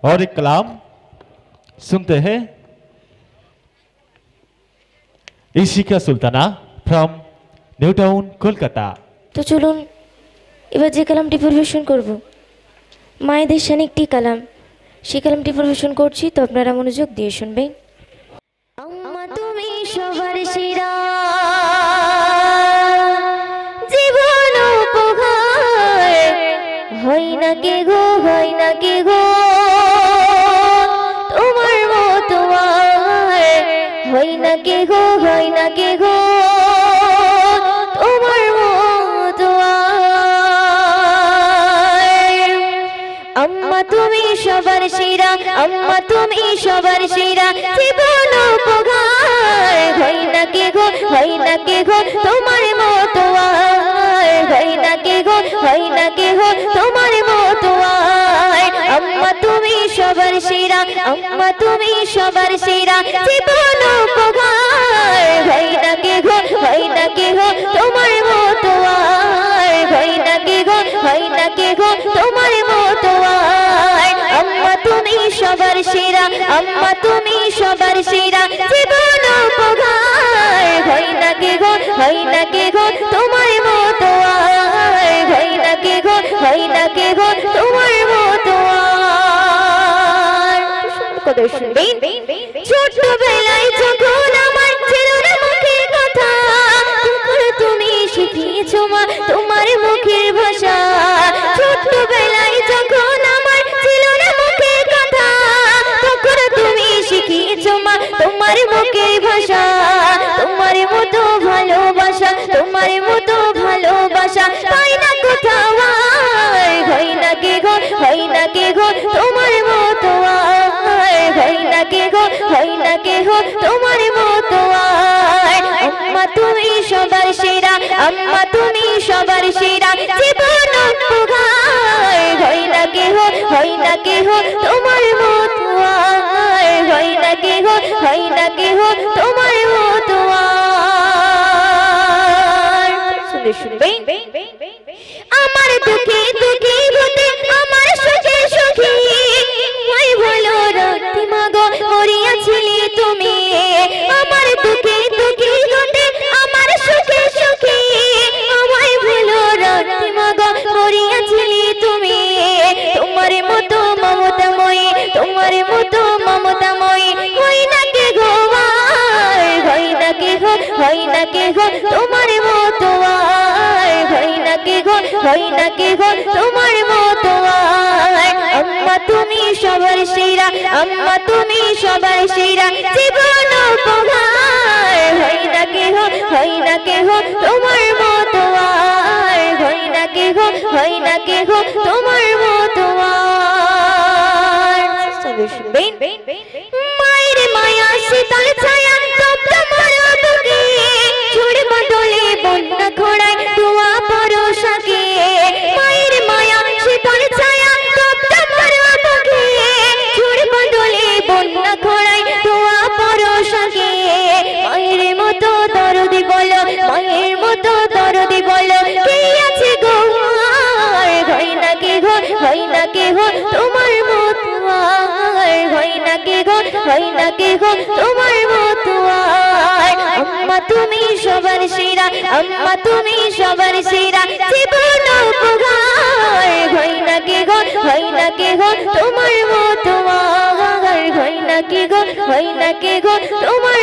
और एक कलाम सुनते हैं Ishika Sultana from new town Kolkata. তো চলুন এবার যে কালামটি পরিবেশন করব মায়েদের শানে একটি কালাম, সেই কালামটি পরিবেশন করছি, তো আপনারা মনোযোগ দিয়ে শুনবেন। আম্মা তুমি সবার সেরা, জীবন উপহার, হয় না কে গো, হয় না কে গো তোমার মতো আর, হয় না কে গো, হয় না কে গো তোমার মতো আর। আম্মা তুমি সবার সেরা, আম্মা তুমি সবার সেরা, জীবন উপহার, হয় না কে গো, হয় না কে গো তোমার মতো আর, হয় না কে গো, হয় না কে গো তোমার মতো আর। আম্মা তুমি সবার সেরা, আম্মা তুমি সবার সেরা, জীবন উপহার, হয় না কে গো, হয় না কে গো তোমার মতো আর, হয় না কে গো, হয় না কে গো তোমার মতো আর। আম্মা তুমি সবার সেরা, আম্মা তুমি সবার সেরা, জীবন উপহার, হয় না কে গো, হয় না কে গো তোমার মতো আর, হয় না কে গো, হয় না কে গো তোমার মতো আর। কথা শুনবেন। ছোটবেলায় যখন আমার ছিল না মুখের কথা, তখন তুমি শিখিয়েছো মা তোমার মুখের ভাষা। ছোটবেলায় যখন আমার ছিল না মুখের কথা, তখন তুমি শিখিয়েছো মা তোমার মুখের ভাষা। তোমার মতো ভালোবাসা, তোমার মতো ভালোবাসা পাই না কোথাও আর, হয় না কে গো, হয় না কে গো তোমার মতো আর, হয় না কে গো, হয় না কে গো তোমার মতো আর। আম্মা তুমি সবার সেরা, আম্মা তুমি সবার সেরা, জীবন উপহার, হয় না কে গো, হয় না কে গো তোমার মতো আর, হয় না কে গো, হয় না কে গো তোমার মতো আর। শুনবেন। আমার দুঃখে দুঃখী হতে, আমার সুখে সুখী ওই ভালো রাখতে মাগো মরিয়াছিলে তুমি। আমার দুঃখে দুঃখী হতে, আমার সুখে সুখী আমায় ভালো রাখতে মাগো মরিয়াছিলে তুমি। তোমার মতো মমতাময়ী, তোমার মতো মমতাময়ী হয় না কে গো আর, হয় না কে গো, হয় না কে গো তোমার মতো আর, হয় না কে গো, হয় না কে গো তোমার মতো আর। আম্মা তুমি সবার সেরা, আম্মা তুমি সবার সেরা, জীবন উপহার, হয় না কে গো, হয় না কে গো তোমার মতো আর, হয় না কে গো, হয় না কে গো তোমার মতো আর। মায়ের মায়া শীতল ছায়া তপ্ত মরা বুকে, ঝড় বাদলে বন্যা খোড়ায় দোয়া ভরসাকে। মায়ের মায়া শীতল ছায়া তপ্ত মরা বুকে, ঝড় বাদলে বন্যা খোড়ায় দোয়া ভরসাকে। মায়ের মতো দরদি বলো, মায়ের মতো দরদি বলো কে আছে গো আর, হয় না কে গো, হয় না কে গো তোমার মতো আর, হয় না কে গো, হয় না কে গো তোমার মতো আর। আম্মা তুমি সবার সেরা, আম্মা তুমি সবার সেরা, জীবন উপহার, হয় না কে গো, হয় না কে গো তোমার মতো আর, হয় না কে গো, হয় না কে গো তোমার